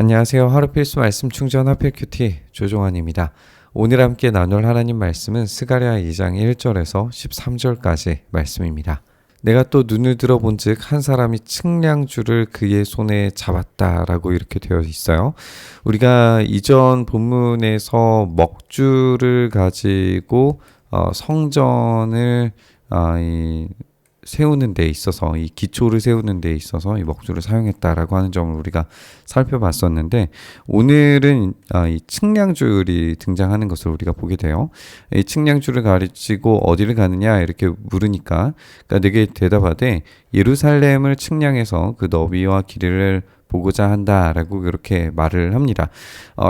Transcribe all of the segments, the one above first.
안녕하세요. 하루 필수 말씀 충전 하필 큐티 조종환입니다. 오늘 함께 나눌 하나님 말씀은 스가랴 2장 1절에서 13절까지 말씀입니다. 내가 또 눈을 들어본 즉 한 사람이 측량줄을 그의 손에 잡았다라고 이렇게 되어 있어요. 우리가 이전 본문에서 먹줄을 가지고 성전을 세우는 데 있어서 이 기초를 세우는 데 있어서 이 먹줄을 사용했다라고 하는 점을 우리가 살펴봤었는데, 오늘은 이 측량줄이 등장하는 것을 우리가 보게 돼요. 이 측량줄을 가르치고 어디를 가느냐 이렇게 물으니까 내게 대답하되 예루살렘을 측량해서 그 너비와 길이를 보고자 한다라고 그렇게 말을 합니다.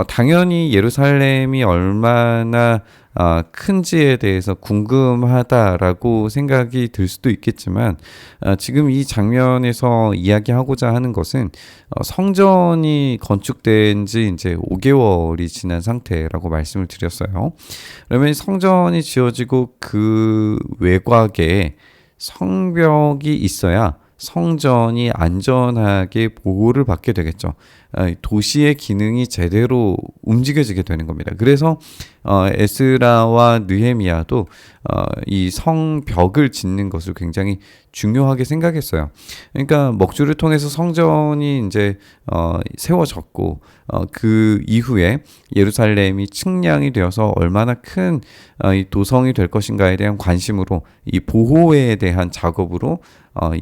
당연히 예루살렘이 얼마나 큰지에 대해서 궁금하다라고 생각이 들 수도 있겠지만, 지금 이 장면에서 이야기하고자 하는 것은 성전이 건축된 지 이제 5개월이 지난 상태라고 말씀을 드렸어요. 그러면 성전이 지어지고 그 외곽에 성벽이 있어야 성전이 안전하게 보호를 받게 되겠죠. 도시의 기능이 제대로 움직여지게 되는 겁니다. 그래서 에스라와 느헤미야도 이 성벽을 짓는 것을 굉장히 중요하게 생각했어요. 그러니까 먹줄을 통해서 성전이 이제 세워졌고, 그 이후에 예루살렘이 측량이 되어서 얼마나 큰 이 도성이 될 것인가에 대한 관심으로 이 보호에 대한 작업으로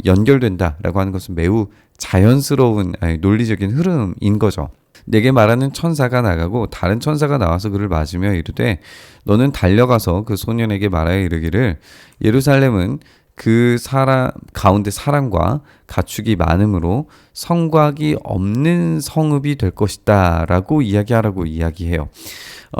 연결된다라고 하는 것은 매우 자연스러운 논리적인 흐름인 거죠. 내게 말하는 천사가 나가고 다른 천사가 나와서 그를 맞으며 이르되 너는 달려가서 그 소년에게 말하여 이르기를 예루살렘은 그 사람 가운데 사람과 가축이 많으므로 성곽이 없는 성읍이 될 것이다 라고 이야기하라고 이야기해요.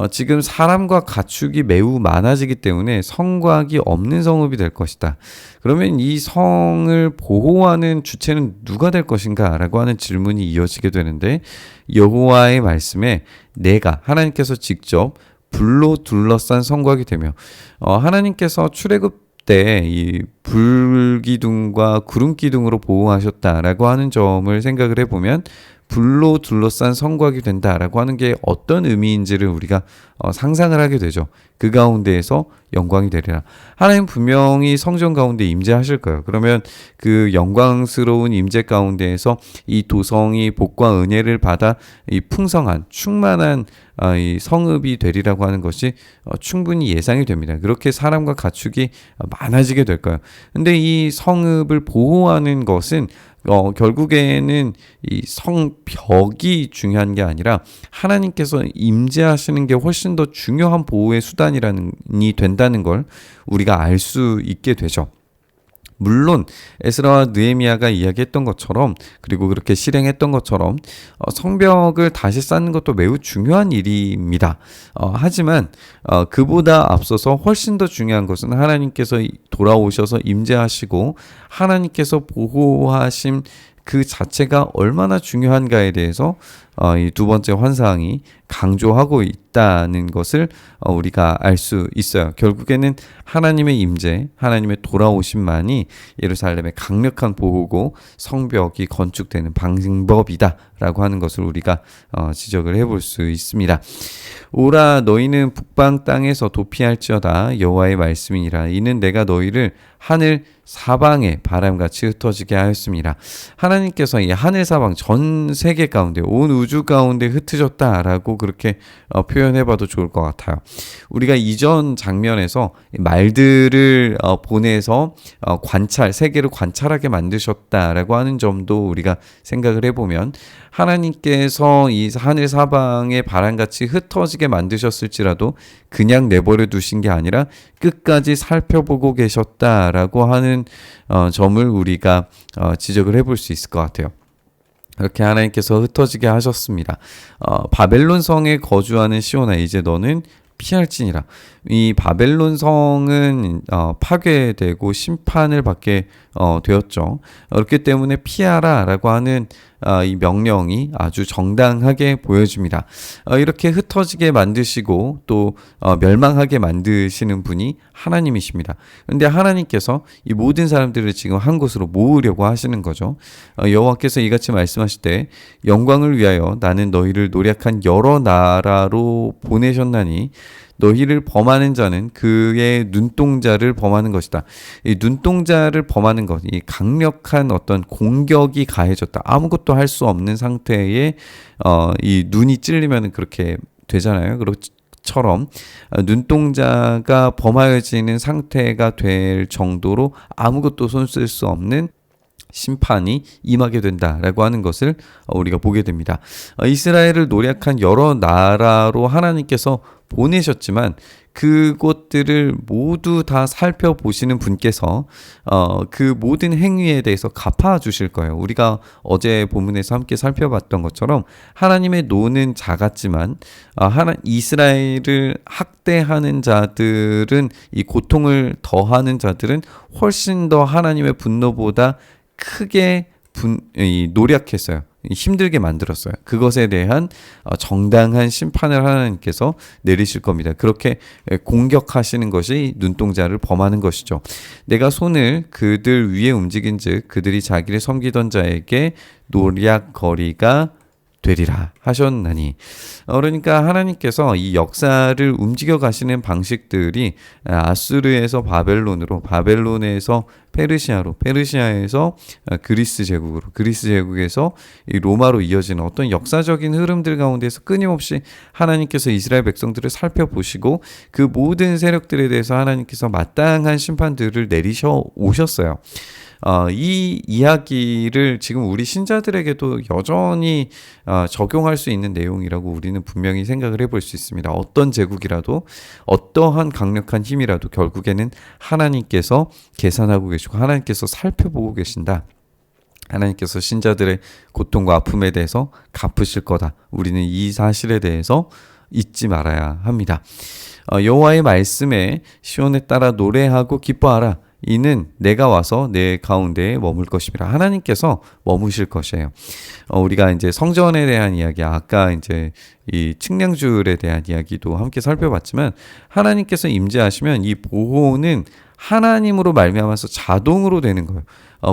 지금 사람과 가축이 매우 많아지기 때문에 성곽이 없는 성읍이 될 것이다. 그러면 이 성을 보호하는 주체는 누가 될 것인가 라고 하는 질문이 이어지게 되는데, 여호와의 말씀에 내가 하나님께서 직접 불로 둘러싼 성곽이 되며, 하나님께서 출애굽 때 이 불기둥과 구름기둥으로 보호하셨다라고 하는 점을 생각을 해보면 불로 둘러싼 성곽이 된다라고 하는 게 어떤 의미인지를 우리가 상상을 하게 되죠. 그 가운데에서 영광이 되리라. 하나님 분명히 성전 가운데 임재하실 거예요. 그러면 그 영광스러운 임재 가운데에서 이 도성이 복과 은혜를 받아 이 풍성한 충만한 이 성읍이 되리라고 하는 것이 충분히 예상이 됩니다. 그렇게 사람과 가축이 많아지게 될 거예요. 근데 이 성읍을 보호하는 것은 결국에는 이 성벽이 중요한 게 아니라 하나님께서 임재하시는 게 훨씬 더 중요한 보호의 수단이 된다는 걸 우리가 알 수 있게 되죠. 물론 에스라와 느헤미야가 이야기했던 것처럼, 그리고 그렇게 실행했던 것처럼 성벽을 다시 쌓는 것도 매우 중요한 일입니다. 하지만 그보다 앞서서 훨씬 더 중요한 것은 하나님께서 돌아오셔서 임재하시고 하나님께서 보호하심 그 자체가 얼마나 중요한가에 대해서 이 두 번째 환상이 강조하고 있다는 것을 우리가 알 수 있어요. 결국에는 하나님의 임재, 하나님의 돌아오심만이 예루살렘의 강력한 보호고 성벽이 건축되는 방법이다라고 하는 것을 우리가 지적을 해볼 수 있습니다. 오라 너희는 북방 땅에서 도피할지어다 여호와의 말씀이니라. 이는 내가 너희를 하늘 사방에 바람같이 흩어지게 하였습니다. 하나님께서 이 하늘 사방 전 세계 가운데 온 우주 가운데 흩어졌다라고 그렇게 표현해봐도 좋을 것 같아요. 우리가 이전 장면에서 말들을 보내서 세계를 관찰하게 만드셨다라고 하는 점도 우리가 생각을 해보면, 하나님께서 이 하늘 사방에 바람같이 흩어지게 만드셨을지라도 그냥 내버려 두신 게 아니라 끝까지 살펴보고 계셨다라고 하는 점을 우리가 지적을 해볼 수 있을 것 같아요. 그렇게 하나님께서 흩어지게 하셨습니다. 바벨론 성에 거주하는 시온아 이제 너는 피할지니라. 이 바벨론 성은 파괴되고 심판을 받게 되었죠. 그렇기 때문에 피하라라고 하는 이 명령이 아주 정당하게 보여집니다. 이렇게 흩어지게 만드시고 또 멸망하게 만드시는 분이 하나님이십니다. 그런데 하나님께서 이 모든 사람들을 지금 한 곳으로 모으려고 하시는 거죠. 여호와께서 이같이 말씀하실 때 영광을 위하여 나는 너희를 노력한 여러 나라로 보내셨나니 너희를 범하는 자는 그의 눈동자를 범하는 것이다. 이 눈동자를 범하는 것, 이 강력한 어떤 공격이 가해졌다. 아무것도 할 수 없는 상태에 이 눈이 찔리면 그렇게 되잖아요. 처럼 눈동자가 범하여지는 상태가 될 정도로 아무것도 손 쓸 수 없는 심판이 임하게 된다라고 하는 것을 우리가 보게 됩니다. 이스라엘을 노략한 여러 나라로 하나님께서 보내셨지만 그것들을 모두 다 살펴보시는 분께서 그 모든 행위에 대해서 갚아주실 거예요. 우리가 어제 본문에서 함께 살펴봤던 것처럼 하나님의 노는 작았지만 이스라엘을 학대하는 자들은, 이 고통을 더하는 자들은 훨씬 더 하나님의 분노보다 크게 노력했어요. 힘들게 만들었어요. 그것에 대한 정당한 심판을 하나님께서 내리실 겁니다. 그렇게 공격하시는 것이 눈동자를 범하는 것이죠. 내가 손을 그들 위에 움직인즉 그들이 자기를 섬기던 자에게 노략거리가 되리라 하셨나니. 그러니까 하나님께서 이 역사를 움직여 가시는 방식들이 아수르에서 바벨론으로, 바벨론에서 페르시아로, 페르시아에서 그리스 제국으로, 그리스 제국에서 이 로마로 이어지는 어떤 역사적인 흐름들 가운데서 끊임없이 하나님께서 이스라엘 백성들을 살펴보시고 그 모든 세력들에 대해서 하나님께서 마땅한 심판들을 내리셔 오셨어요. 이 이야기를 지금 우리 신자들에게도 여전히 적용할 수 있는 내용이라고 우리는 분명히 생각을 해볼 수 있습니다. 어떤 제국이라도, 어떠한 강력한 힘이라도 결국에는 하나님께서 계산하고 계시고 하나님께서 살펴보고 계신다. 하나님께서 신자들의 고통과 아픔에 대해서 갚으실 거다. 우리는 이 사실에 대해서 잊지 말아야 합니다. 여호와의 말씀에 시온에 따라 노래하고 기뻐하라. 이는 내가 와서 내 가운데에 머물 것입니다. 하나님께서 머무실 것이에요. 우리가 이제 성전에 대한 이야기, 아까 이제 이 측량줄에 대한 이야기도 함께 살펴봤지만 하나님께서 임재하시면 이 보호는 하나님으로 말미암아서 자동으로 되는 거예요.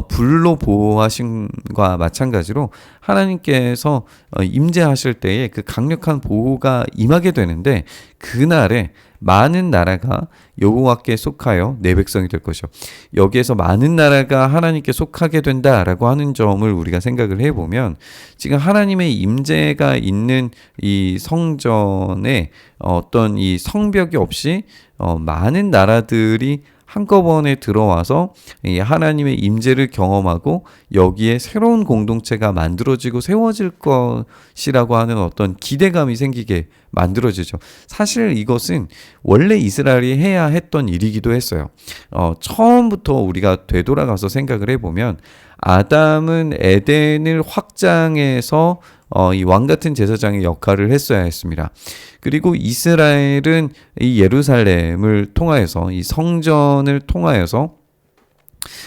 불로 보호하신과 마찬가지로 하나님께서 임재하실 때에 그 강력한 보호가 임하게 되는데 그날에 많은 나라가 여호와께 속하여 내 백성이 될 것이요. 여기에서 많은 나라가 하나님께 속하게 된다라고 하는 점을 우리가 생각을 해보면 지금 하나님의 임재가 있는 이 성전에 어떤 이 성벽이 없이 많은 나라들이 한꺼번에 들어와서 이 하나님의 임재를 경험하고 여기에 새로운 공동체가 만들어지고 세워질 것이라고 하는 어떤 기대감이 생기게 만들어지죠. 사실 이것은 원래 이스라엘이 해야 했던 일이기도 했어요. 처음부터 우리가 되돌아가서 생각을 해보면 아담은 에덴을 확장해서 이 왕 같은 제사장의 역할을 했어야 했습니다. 그리고 이스라엘은 이 예루살렘을 통하여서, 이 성전을 통하여서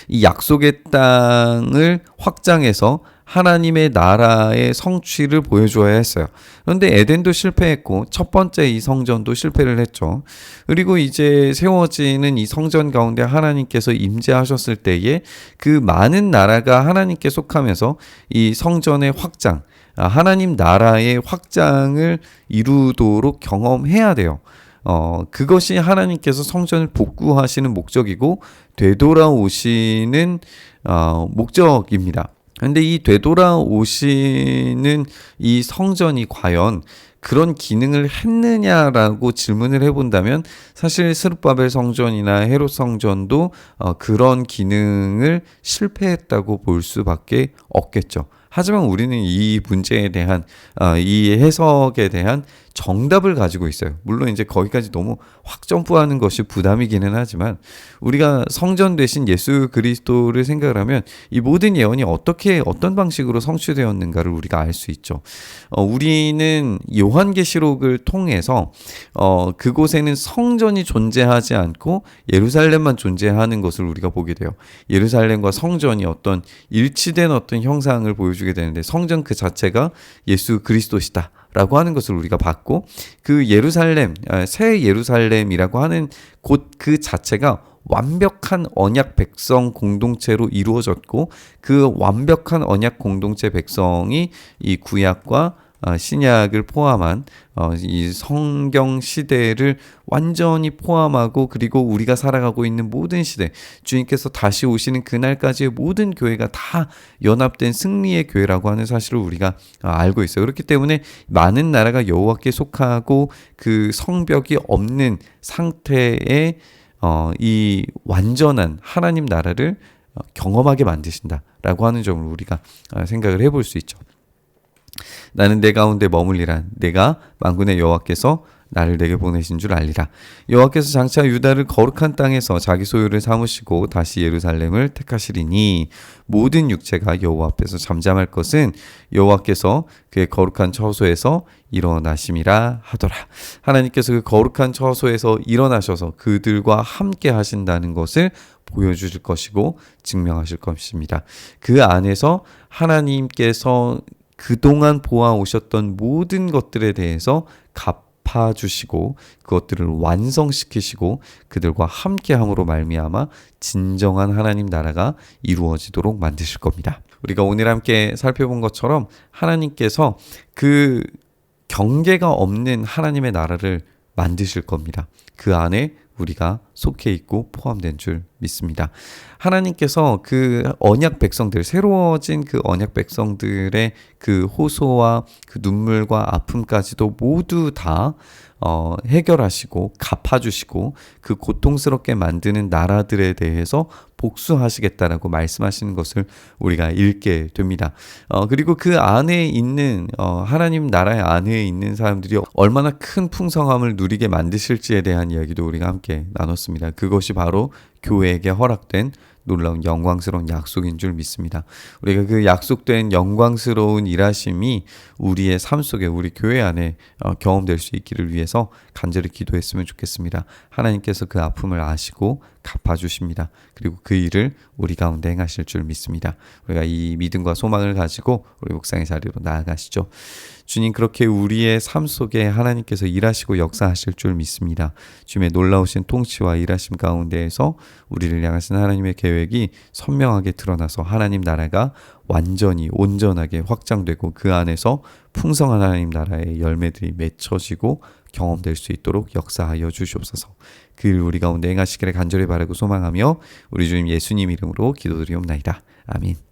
이 약속의 땅을 확장해서 하나님의 나라의 성취를 보여줘야 했어요. 그런데 에덴도 실패했고 첫 번째 이 성전도 실패를 했죠. 그리고 이제 세워지는 이 성전 가운데 하나님께서 임재하셨을 때에 그 많은 나라가 하나님께 속하면서 이 성전의 확장, 하나님 나라의 확장을 이루도록 경험해야 돼요. 그것이 하나님께서 성전을 복구하시는 목적이고 되돌아오시는 목적입니다. 근데 이 되돌아오시는 이 성전이 과연 그런 기능을 했느냐라고 질문을 해본다면 사실 스룹바벨 성전이나 헤롯 성전도 그런 기능을 실패했다고 볼 수밖에 없겠죠. 하지만 우리는 이 문제에 대한 이 해석에 대한 정답을 가지고 있어요. 물론 이제 거기까지 너무 확 점프하는 것이 부담이기는 하지만 우리가 성전 되신 예수 그리스도를 생각을 하면 이 모든 예언이 어떻게 어떤 방식으로 성취되었는가를 우리가 알 수 있죠. 우리는 요한계시록을 통해서 그곳에는 성전이 존재하지 않고 예루살렘만 존재하는 것을 우리가 보게 돼요. 예루살렘과 성전이 어떤 일치된 어떤 형상을 보여주게 이루어지게 되는데 성전 그 자체가 예수 그리스도시다 라고 하는 것을 우리가 봤고, 그 예루살렘, 새 예루살렘이라고 하는 곳 그 자체가 완벽한 언약 백성 공동체로 이루어졌고, 그 완벽한 언약 공동체 백성이 이 구약과 신약을 포함한 이 성경 시대를 완전히 포함하고, 그리고 우리가 살아가고 있는 모든 시대, 주님께서 다시 오시는 그날까지의 모든 교회가 다 연합된 승리의 교회라고 하는 사실을 우리가 알고 있어요. 그렇기 때문에 많은 나라가 여호와께 속하고 그 성벽이 없는 상태의 이 완전한 하나님 나라를 경험하게 만드신다라고 하는 점을 우리가 생각을 해볼 수 있죠. 나는 내 가운데 머물리란 내가 만군의 여호와께서 나를 내게 보내신 줄 알리라. 여호와께서 장차 유다를 거룩한 땅에서 자기 소유를 삼으시고 다시 예루살렘을 택하시리니 모든 육체가 여호와 앞에서 잠잠할 것은 여호와께서 그의 거룩한 처소에서 일어나심이라 하더라. 하나님께서 그 거룩한 처소에서 일어나셔서 그들과 함께 하신다는 것을 보여주실 것이고 증명하실 것입니다. 그 안에서 하나님께서 그동안 보아오셨던 모든 것들에 대해서 갚아주시고 그것들을 완성시키시고 그들과 함께함으로 말미암아 진정한 하나님 나라가 이루어지도록 만드실 겁니다. 우리가 오늘 함께 살펴본 것처럼 하나님께서 그 경계가 없는 하나님의 나라를 만드실 겁니다. 그 안에 우리가 속해 있고 포함된 줄 믿습니다. 하나님께서 그 언약 백성들, 새로워진 그 언약 백성들의 그 호소와 그 눈물과 아픔까지도 모두 다 해결하시고 갚아주시고 그 고통스럽게 만드는 나라들에 대해서 복수하시겠다라고 말씀하시는 것을 우리가 읽게 됩니다. 그리고 그 안에 있는 하나님 나라의 안에 있는 사람들이 얼마나 큰 풍성함을 누리게 만드실지에 대한 이야기도 우리가 함께 나눴습니다. 그것이 바로 교회에게 허락된 놀라운 영광스러운 약속인 줄 믿습니다. 우리가 그 약속된 영광스러운 일하심이 우리의 삶 속에, 우리 교회 안에 경험될 수 있기를 위해서 간절히 기도했으면 좋겠습니다. 하나님께서 그 아픔을 아시고 갚아주십니다. 그리고 그 일을 우리 가운데 행하실 줄 믿습니다. 우리가 이 믿음과 소망을 가지고 우리 묵상의 자리로 나아가시죠. 주님, 그렇게 우리의 삶 속에 하나님께서 일하시고 역사하실 줄 믿습니다. 주님의 놀라우신 통치와 일하심 가운데에서 우리를 향하신 하나님의 계획이 선명하게 드러나서 하나님 나라가 완전히 온전하게 확장되고 그 안에서 풍성한 하나님 나라의 열매들이 맺혀지고 경험될 수 있도록 역사하여 주시옵소서. 그 일 우리 가운데 행하시기를 간절히 바라고 소망하며 우리 주님 예수님 이름으로 기도드리옵나이다. 아멘.